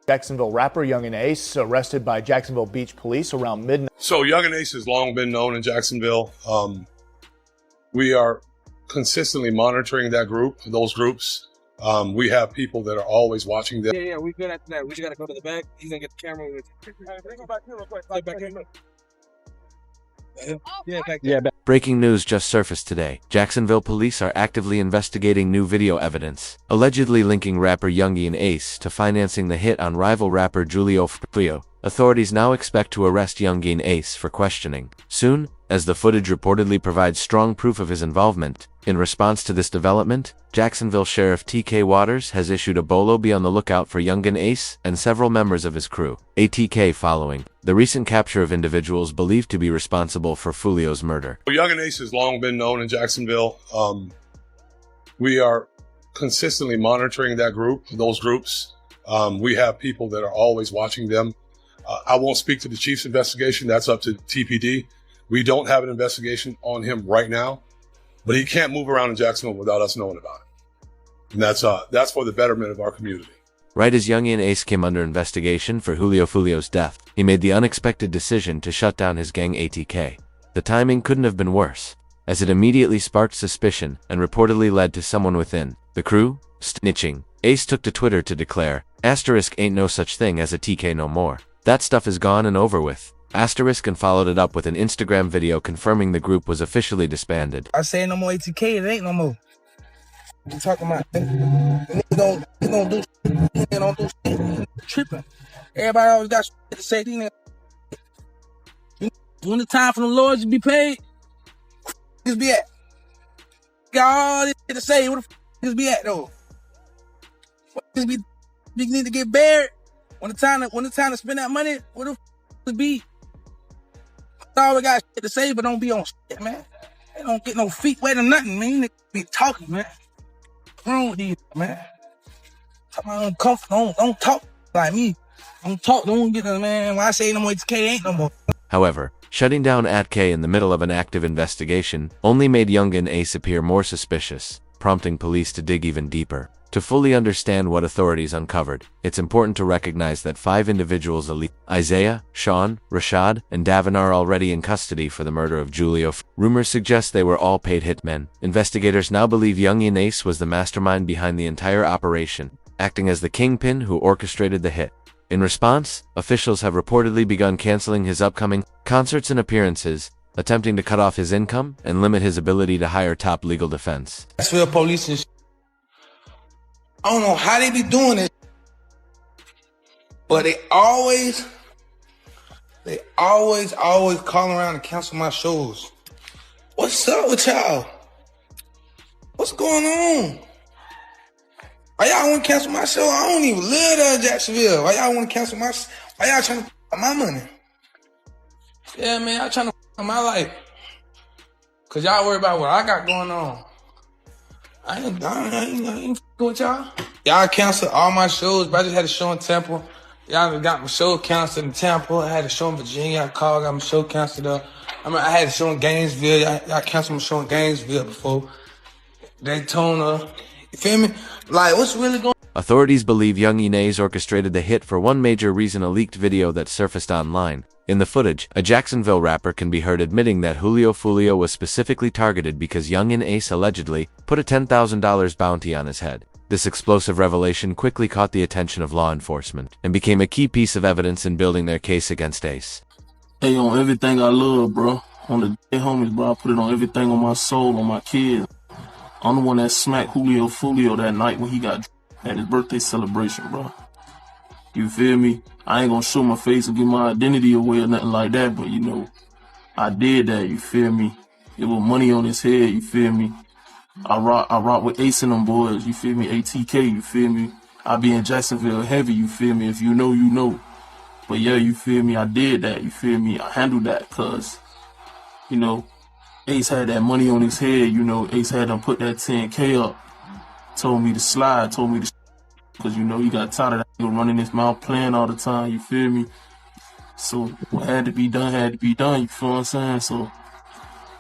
Jacksonville rapper Yungeen Ace arrested by Jacksonville Beach police around midnight. So Yungeen Ace has long been known in Jacksonville. We are consistently monitoring those groups. We have people that are always watching them. Yeah, we good after that. We just gotta go to the back. He's gonna get the camera. Go back here real quick. Back here. Yeah, back there. Yeah, Breaking news just surfaced today. Jacksonville police are actively investigating new video evidence, allegedly linking rapper Yungeen Ace to financing the hit on rival rapper Julio Foolio. Authorities now expect to arrest Yungeen Ace for questioning soon, as the footage reportedly provides strong proof of his involvement. In response to this development, Jacksonville Sheriff TK Waters has issued a bolo be on the lookout for Yungeen Ace and several members of his crew. ATK following the recent capture of individuals believed to be responsible for Foolio's murder. Yungeen Ace has long been known in Jacksonville. We are consistently monitoring those groups. We have people that are always watching them. I won't speak to the chief's investigation. That's up to TPD. We don't have an investigation on him right now, but he can't move around in Jacksonville without us knowing about it. And that's for the betterment of our community. Right as Yungeen Ace came under investigation for Julio Foolio's death, he made the unexpected decision to shut down his gang ATK. The timing couldn't have been worse, as it immediately sparked suspicion and reportedly led to someone within the crew snitching. Ace took to Twitter to declare, "Ain't no such thing as a TK no more. That stuff is gone and over with." And followed it up with an Instagram video confirming the group was officially disbanded. I say no more ATK, it ain't no more. You talking about don't do shit, tripping. Everybody always got shit to say. When the time for the Lord to be paid, just be at. Got all this shit to say. Where the just be at though? Just be need to get buried. When the time to spend that money, where the to be? I always got shit to say, but don't be on shit, man. They don't get no feet wet or nothing, man. They be talking, man. What's wrong with these, man? Don't talk like me. Don't get the man. When I say no more ATK, ain't no more. However, shutting down ATK in the middle of an active investigation only made Yungeen Ace appear more suspicious, prompting police to dig even deeper. To fully understand what authorities uncovered, it's important to recognize that 5 individuals, Isaiah, Sean, Rashad, and Davin, are already in custody for the murder of Julio. Rumors suggest they were all paid hitmen. Investigators now believe Yungeen Ace was the mastermind behind the entire operation, acting as the kingpin who orchestrated the hit. In response, officials have reportedly begun canceling his upcoming concerts and appearances, attempting to cut off his income and limit his ability to hire top legal defense. Jacksonville police and I don't know how they be doing it, but they always call around and cancel my shows. What's up with y'all? What's going on? Why y'all want to cancel my show? I don't even live there in Jacksonville. Why y'all want to cancel my? Why y'all trying to my money? Yeah, man, y'all trying to my life. Cause y'all worry about what I got going on. I ain't with y'all. Y'all canceled all my shows, but I just had a show in Temple. Y'all got my show canceled in Temple. I had a show in Virginia. I called, got my show canceled up. I had a show in Gainesville. Y'all canceled my show in Gainesville before. Daytona. You feel me? Like, what's really going on? Authorities believe Yungeen Ace orchestrated the hit for one major reason: a leaked video that surfaced online. In the footage, a Jacksonville rapper can be heard admitting that Julio Foolio was specifically targeted because Yungeen Ace allegedly put a $10,000 bounty on his head. This explosive revelation quickly caught the attention of law enforcement and became a key piece of evidence in building their case against Ace. Hey, on everything I love, bro. On the dead homies, bro, I put it on everything, on my soul, on my kids. I'm the one that smacked Julio Foolio that night when he got at his birthday celebration, bro. You feel me? I ain't gonna show my face or give my identity away or nothing like that, but you know, I did that, you feel me? It was money on his head, you feel me? I rock with Ace and them boys, you feel me? ATK, you feel me? I be in Jacksonville heavy, you feel me? If you know, you know. But yeah, you feel me? I did that, you feel me? I handled that, cause, you know, Ace had that money on his head, you know, Ace had him put that 10K up. Told me to slide, told me to cause you know he got tired of that nigga running his mouth playing all the time, you feel me? So what had to be done, you feel what I'm saying? So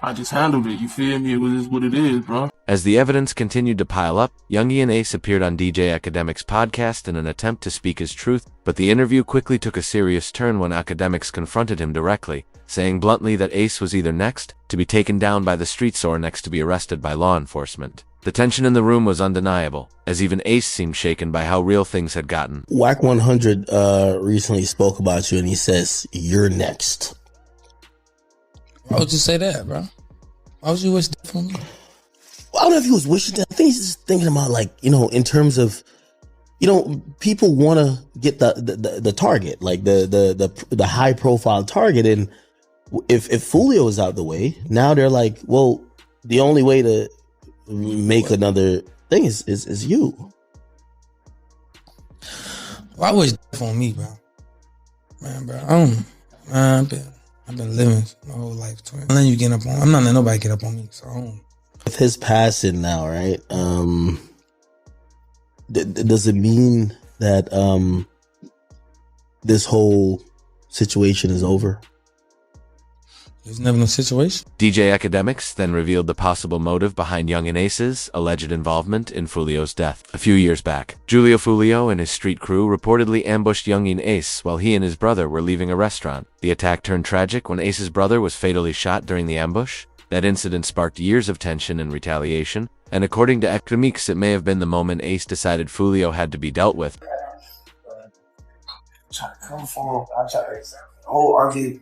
I just handled it, you feel me? It was just what it is, bro. As the evidence continued to pile up, Yungeen Ace appeared on DJ Academic's podcast in an attempt to speak his truth, but the interview quickly took a serious turn when Academics confronted him directly, saying bluntly that Ace was either next to be taken down by the streets or next to be arrested by law enforcement. The tension in the room was undeniable, as even Ace seemed shaken by how real things had gotten. Whack 100 recently spoke about you, and he says, "You're next." Why would you say that, bro? Why would you wish that for me? I don't know if he was wishing that. I think he's just thinking about, like, in terms of, people want to get the target, like the high profile target. And if Foolio is out the way, now they're like, well, the only way to make another thing is you. Why wish that for me, bro? Man, bro, I've been living my whole life. I'm not letting you get up on. I'm not letting nobody get up on me. So I don't. With his passing now, right? Does it mean that this whole situation is over? There's never no situation. DJ Academics then revealed the possible motive behind Yungeen Ace's alleged involvement in Foolio's death. A few years back, Julio Foolio and his street crew reportedly ambushed Yungeen Ace while he and his brother were leaving a restaurant. The attack turned tragic when Ace's brother was fatally shot during the ambush. That incident sparked years of tension and retaliation, and according to Academics, it may have been the moment Ace decided Foolio had to be dealt with. Try to come for him. I try to hold RJ.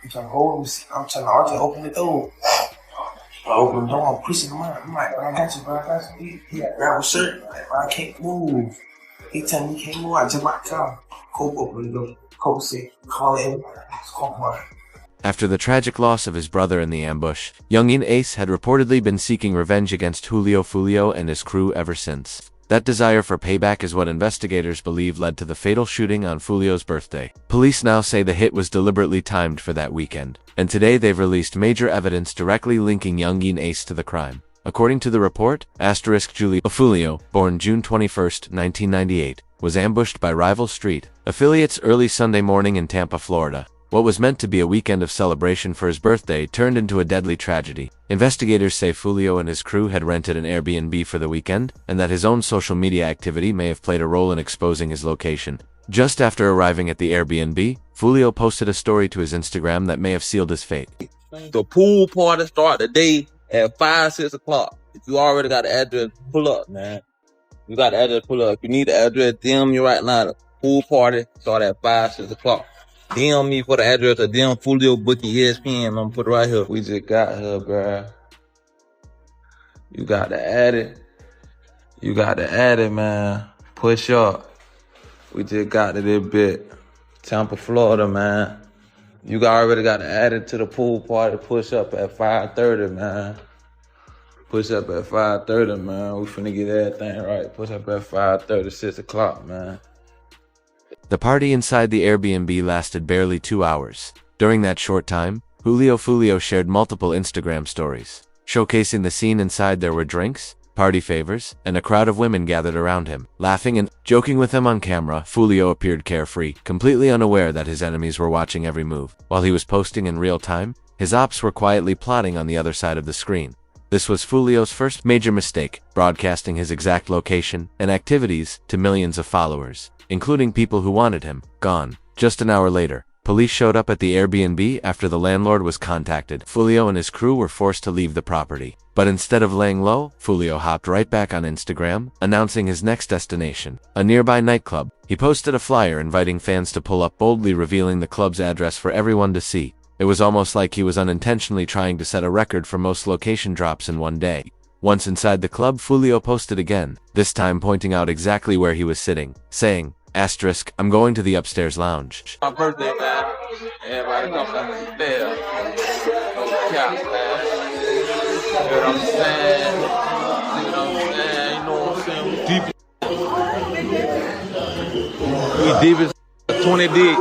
I'm trying to hold him. I'm trying to RJ open the door. I open the door. I'm pushing him out. I'm like, bro, I got you, bro. I got you. He grab a shirt. I'm like, bro, I can't move. He tell me he can't move. I jump out the car. Cope open the door. Cope said, call him. Call him. After the tragic loss of his brother in the ambush, Yungeen Ace had reportedly been seeking revenge against Julio Foolio and his crew ever since. That desire for payback is what investigators believe led to the fatal shooting on Foolio's birthday. Police now say the hit was deliberately timed for that weekend, and today they've released major evidence directly linking Yungeen Ace to the crime. According to the report, Julio Foolio, born June 21, 1998, was ambushed by rival street affiliates early Sunday morning in Tampa, Florida. What was meant to be a weekend of celebration for his birthday turned into a deadly tragedy. Investigators say Foolio and his crew had rented an Airbnb for the weekend, and that his own social media activity may have played a role in exposing his location. Just after arriving at the Airbnb, Foolio posted a story to his Instagram that may have sealed his fate. The pool party start today at 5, 6 o'clock. If you already got the address, pull up, man. You got the address, pull up. If you need the address, DM me right now. The pool party start at 5, 6 o'clock. DM me for the address of DM Julio booking ESPN. I'm gonna put it right here. We just got her, bruh. You got to add it. You got to add it, man. Push up. We just got to this bit. Tampa, Florida, man. You already got to add it to the pool party. Push up at 5:30, man. Push up at 5:30, man. We finna get everything right. Push up at 5:30, 6 o'clock, man. The party inside the Airbnb lasted barely 2 hours. During that short time, Julio Foolio shared multiple Instagram stories. Showcasing the scene inside, there were drinks, party favors, and a crowd of women gathered around him. Laughing and joking with him on camera, Foolio appeared carefree, completely unaware that his enemies were watching every move. While he was posting in real time, his ops were quietly plotting on the other side of the screen. This was Foolio's first major mistake, broadcasting his exact location and activities to millions of followers, including people who wanted him gone. Just an hour later, police showed up at the Airbnb after the landlord was contacted. Foolio and his crew were forced to leave the property. But instead of laying low, Foolio hopped right back on Instagram, announcing his next destination, a nearby nightclub. He posted a flyer inviting fans to pull up, boldly revealing the club's address for everyone to see. It was almost like he was unintentionally trying to set a record for most location drops in one day. Once inside the club, Foolio posted again, this time pointing out exactly where he was sitting, saying, "I'm going to the upstairs lounge." My birthday, man. Everybody comes up there. No cap, man. You know what I'm saying? You know what I'm saying? You know what I'm saying? We deep as 20 deep.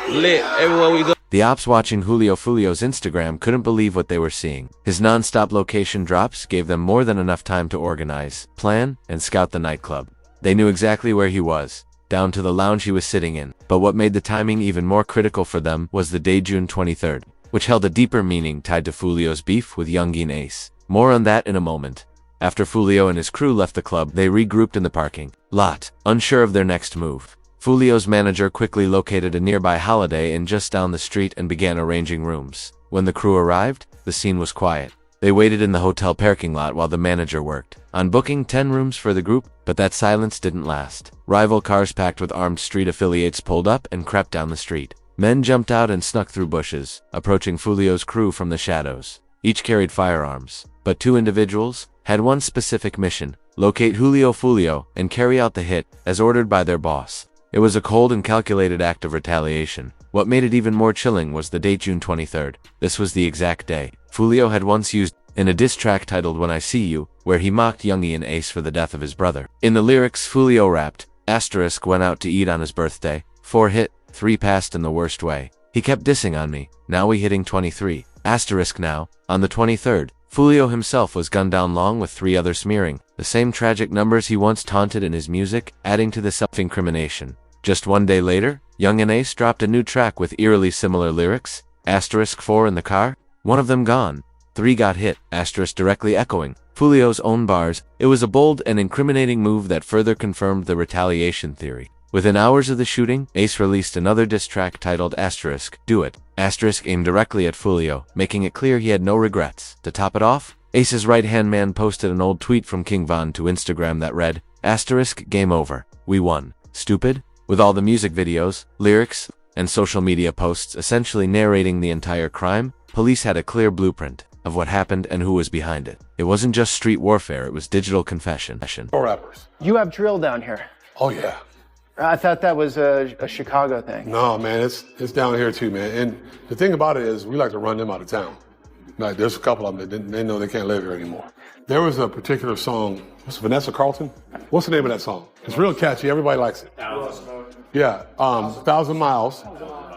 Lit everywhere we go. The ops watching Julio Foolio's Instagram couldn't believe what they were seeing. His non-stop location drops gave them more than enough time to organize, plan, and scout the nightclub. They knew exactly where he was, down to the lounge he was sitting in. But what made the timing even more critical for them was the day June 23rd, which held a deeper meaning tied to Foolio's beef with Yungeen Ace. More on that in a moment. After Foolio and his crew left the club, they regrouped in the parking lot, unsure of their next move. Foolio's manager quickly located a nearby Holiday Inn just down the street and began arranging rooms. When the crew arrived, the scene was quiet. They waited in the hotel parking lot while the manager worked on booking 10 rooms for the group, but that silence didn't last. Rival cars packed with armed street affiliates pulled up and crept down the street. Men jumped out and snuck through bushes, approaching Foolio's crew from the shadows. Each carried firearms, but 2 individuals had one specific mission: locate Julio Foolio and carry out the hit, as ordered by their boss. It was a cold and calculated act of retaliation. What made it even more chilling was the date, June 23rd. This was the exact day Foolio had once used in a diss track titled When I See You, where he mocked Yungeen Ace for the death of his brother. In the lyrics, Foolio rapped, "Asterisk went out to eat on his birthday. 4 hit, 3 passed in the worst way. He kept dissing on me. Now we hitting 23. Asterisk now." On the 23rd, Foolio himself was gunned down along with 3 others, smearing the same tragic numbers he once taunted in his music, adding to the self-incrimination. Just 1 day later, Yungeen Ace dropped a new track with eerily similar lyrics. Asterisk 4 in the car, 1 of them gone. 3 got hit, asterisk directly echoing Foolio's own bars. It was a bold and incriminating move that further confirmed the retaliation theory. Within hours of the shooting, Ace released another diss track titled Asterisk Do It. Asterisk aimed directly at Foolio, making it clear he had no regrets. To top it off, Ace's right-hand man posted an old tweet from King Von to Instagram that read, Asterisk game over. We won. Stupid? With all the music videos, lyrics, and social media posts essentially narrating the entire crime, police had a clear blueprint of what happened and who was behind it. It wasn't just street warfare, it was digital confession. Rappers. You have drill down here. Oh yeah. I thought that was a Chicago thing. No, man, it's down here too, man. And the thing about it is, we like to run them out of town. Like, there's a couple of them that they know they can't live here anymore. There was a particular song, what's Vanessa Carlton? What's the name of that song? It's real catchy, everybody likes it. Yeah, 1,000 Miles.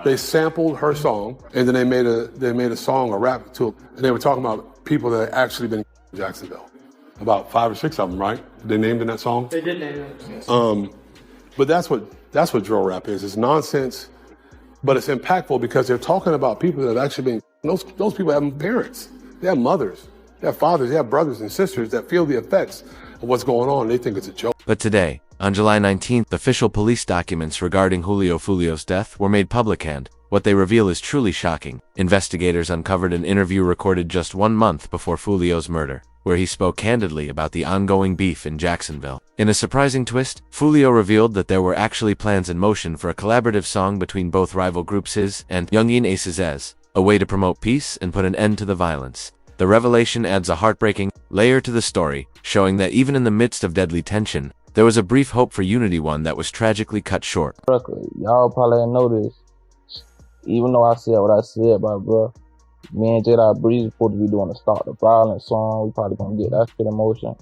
They sampled her song, and then they made a song, a rap to it, and they were talking about people that had actually been in Jacksonville. About 5 or 6 of them, right? They named in that song? They did name it. But that's what drill rap is. It's nonsense, but it's impactful because they're talking about people that have actually been, those people have parents, they have mothers, they have fathers, they have brothers and sisters that feel the effects of what's going on. They think it's a joke. But today, on July 19th, official police documents regarding Julio Foolio's death were made public, and what they reveal is truly shocking. Investigators uncovered an interview recorded just 1 month before Foolio's murder, where he spoke candidly about the ongoing beef in Jacksonville. In a surprising twist, Foolio revealed that there were actually plans in motion for a collaborative song between both rival groups, his and Yungeen Ace's, as a way to promote peace and put an end to the violence. The revelation adds a heartbreaking layer to the story, showing that even in the midst of deadly tension, there was a brief hope for unity, one that was tragically cut short. Y'all probably didn't know this. Even though I said what I said, bro, me and J.Dot Breezy supposed to be doing a Stop the Violence song. We probably gonna get that shit in motion.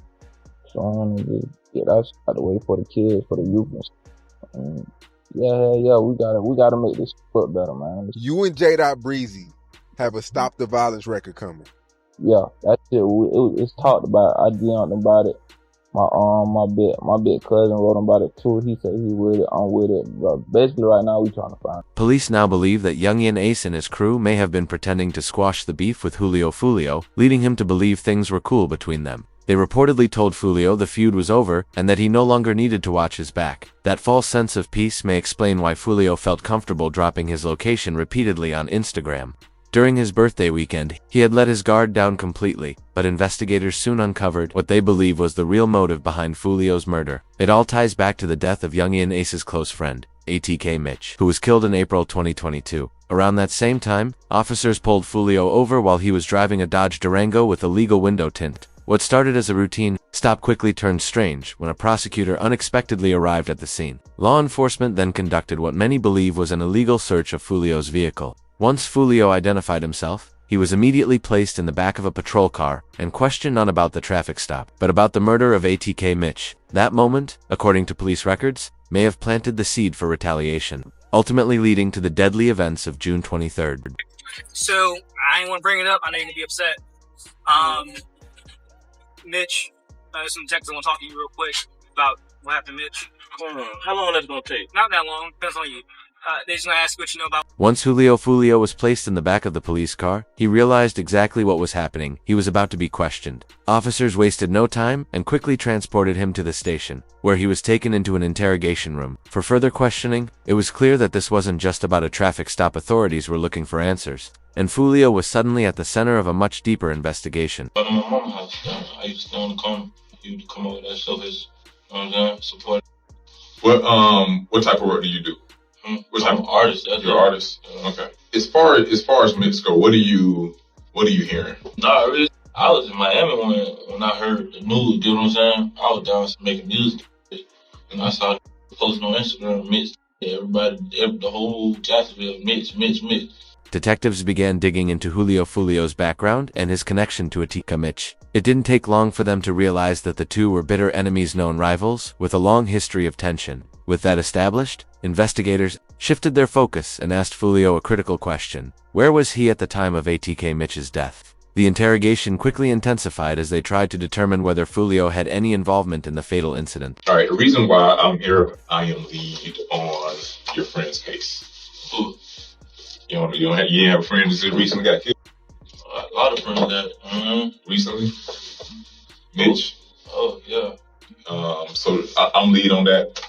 So I'm gonna just get that shit out of the way for the kids, for the youth and shit. And yeah, we gotta make this look better, man. You and J.Dot Breezy have a Stop the Violence record coming. Yeah, that shit, it's talked about. I DM'd him about it. My big cousin wrote him about it too. He said he with it, I'm with it. But basically right now we trying to find it. Police now believe that Yungeen Ace and his crew may have been pretending to squash the beef with Julio Foolio, leading him to believe things were cool between them. They reportedly told Foolio the feud was over and that he no longer needed to watch his back. That false sense of peace may explain why Foolio felt comfortable dropping his location repeatedly on Instagram. During his birthday weekend, he had let his guard down completely, but investigators soon uncovered what they believe was the real motive behind Foolio's murder. It all ties back to the death of Yungeen Ace's close friend, ATK Mitch, who was killed in April 2022. Around that same time, officers pulled Foolio over while he was driving a Dodge Durango with illegal window tint. What started as a routine stop quickly turned strange when a prosecutor unexpectedly arrived at the scene. Law enforcement then conducted what many believe was an illegal search of Foolio's vehicle. Once Foolio identified himself, he was immediately placed in the back of a patrol car and questioned not about the traffic stop, but about the murder of ATK Mitch. That moment, according to police records, may have planted the seed for retaliation, ultimately leading to the deadly events of June 23rd. So, I ain't want to bring it up. I know you're going to be upset. Mitch, some text I want to talk to you real quick about what happened to Mitch. How long that's going to take? Not that long. Depends on you. They just gonna ask you what you know about. Once Julio Foolio was placed in the back of the police car, he realized exactly what was happening. He was about to be questioned. Officers wasted no time and quickly transported him to the station, where he was taken into an interrogation room. For further questioning, it was clear that this wasn't just about a traffic stop. Authorities were looking for answers, and Foolio was suddenly at the center of a much deeper investigation. But my mama's house, I used to stay on the corner. He would come over there, show his, support. What type of work do you do? What type of artist? You're an artist. Okay. As far as mix go, what are you hearing? Nah, really. I was in Miami when I heard the news. You know what I'm saying? I was down making music, and I saw posting on Instagram, mix. Everybody, the whole Jacksonville, mix. Detectives began digging into Julio Foolio's background and his connection to ATK Mitch. It didn't take long for them to realize that the two were bitter enemies, known rivals, with a long history of tension. With that established, investigators shifted their focus and asked Foolio a critical question. Where was he at the time of ATK Mitch's death? The interrogation quickly intensified as they tried to determine whether Foolio had any involvement in the fatal incident. All right, the reason why I'm here, I am lead on your friend's case. Ooh. You didn't have a friend who recently got killed? A lot of friends got Recently? Mitch? Oh, yeah. So I'm lead on that.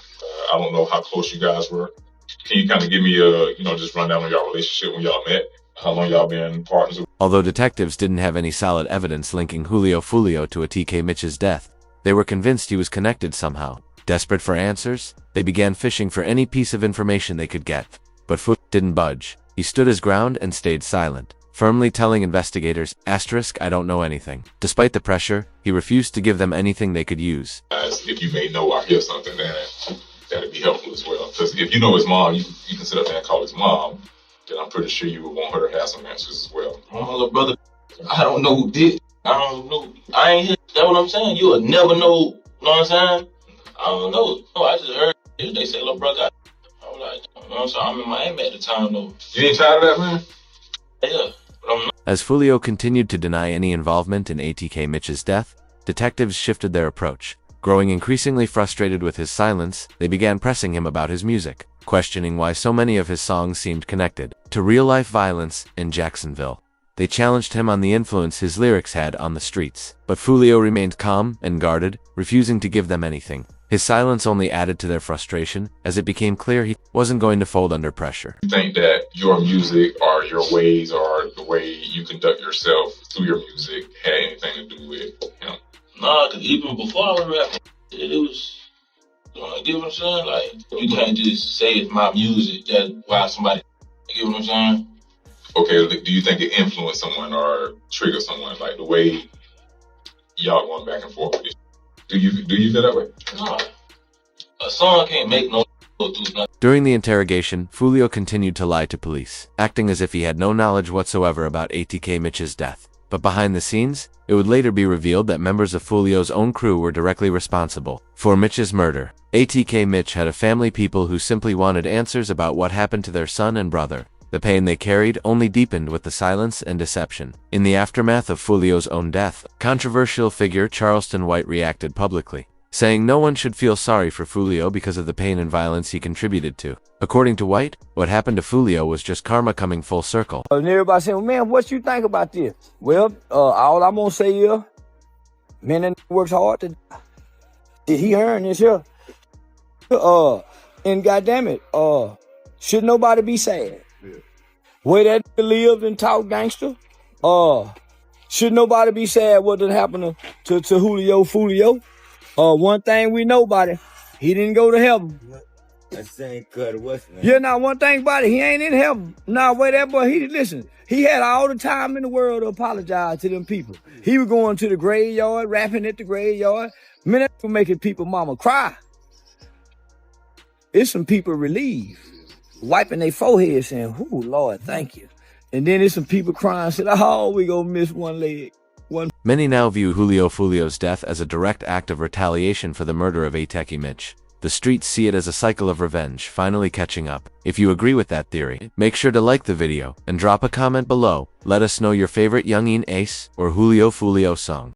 I don't know how close you guys were. Can you kind of give me just run down on your relationship when y'all met? How long y'all been partners? Although detectives didn't have any solid evidence linking Julio Foolio to ATK Mitch's death, they were convinced he was connected somehow. Desperate for answers, they began fishing for any piece of information they could get. But Foolio didn't budge. He stood his ground and stayed silent, firmly telling investigators, I don't know anything. Despite the pressure, he refused to give them anything they could use. If you may know or hear something, that'd be helpful as well. Because if you know his mom, you can sit up there and call his mom, then I'm pretty sure you would want her to have some answers as well. My little brother, I don't know who did. I don't know. I ain't here. That's what I'm saying. You will never know. You know what I'm saying? I don't know. No, I just heard it. They say, little brother. I was like, you know what I'm saying? I'm in Miami at the time, though. You ain't tired of that, man? Yeah, but I'm not. As Foolio continued to deny any involvement in ATK Mitch's death, detectives shifted their approach. Growing increasingly frustrated with his silence, they began pressing him about his music, questioning why so many of his songs seemed connected to real-life violence in Jacksonville. They challenged him on the influence his lyrics had on the streets, but Foolio remained calm and guarded, refusing to give them anything. His silence only added to their frustration, as it became clear he wasn't going to fold under pressure. You think that your music or your ways or the way you conduct yourself through your music had anything to do with him? Nah, because even before I was rapping, it was, you get what I'm saying? Like, you can't just say it's my music, that's why somebody, you get what I'm saying? Okay, do you think it influenced someone or triggered someone, like the way y'all going back and forth with it? Do you feel that way? Nah. A song can't make no do nothing. During the interrogation, Foolio continued to lie to police, acting as if he had no knowledge whatsoever about ATK Mitch's death. But behind the scenes, it would later be revealed that members of Foolio's own crew were directly responsible for Mitch's murder. ATK Mitch had a family, people who simply wanted answers about what happened to their son and brother. The pain they carried only deepened with the silence and deception. In the aftermath of Foolio's own death, controversial figure Charleston White reacted publicly, saying no one should feel sorry for Foolio because of the pain and violence he contributed to. According to White, what happened to Foolio was just karma coming full circle. And everybody saying, well, man, what you think about this? Well, all I'm gonna say is, man, that works hard to die. He earned this here. And goddamn it, should nobody be sad? Way that lived and talk gangster, should nobody be sad what done happened to Julio Foolio? One thing we know about it, he didn't go to heaven. That same cut, what's name? Yeah, now one thing about it, he ain't in heaven. Now, wait, that boy, listen, he had all the time in the world to apologize to them people. He was going to the graveyard, rapping at the graveyard. Man, that's making people mama cry. It's some people relieved, wiping their forehead saying, "Ooh, Lord, thank you." And then there's some people crying, saying, "Oh, we gonna miss one leg." Many now view Julio Foolio's death as a direct act of retaliation for the murder of ATK Mitch. The streets see it as a cycle of revenge finally catching up. If you agree with that theory, make sure to like the video and drop a comment below. Let us know your favorite Yungeen Ace or Julio Foolio song.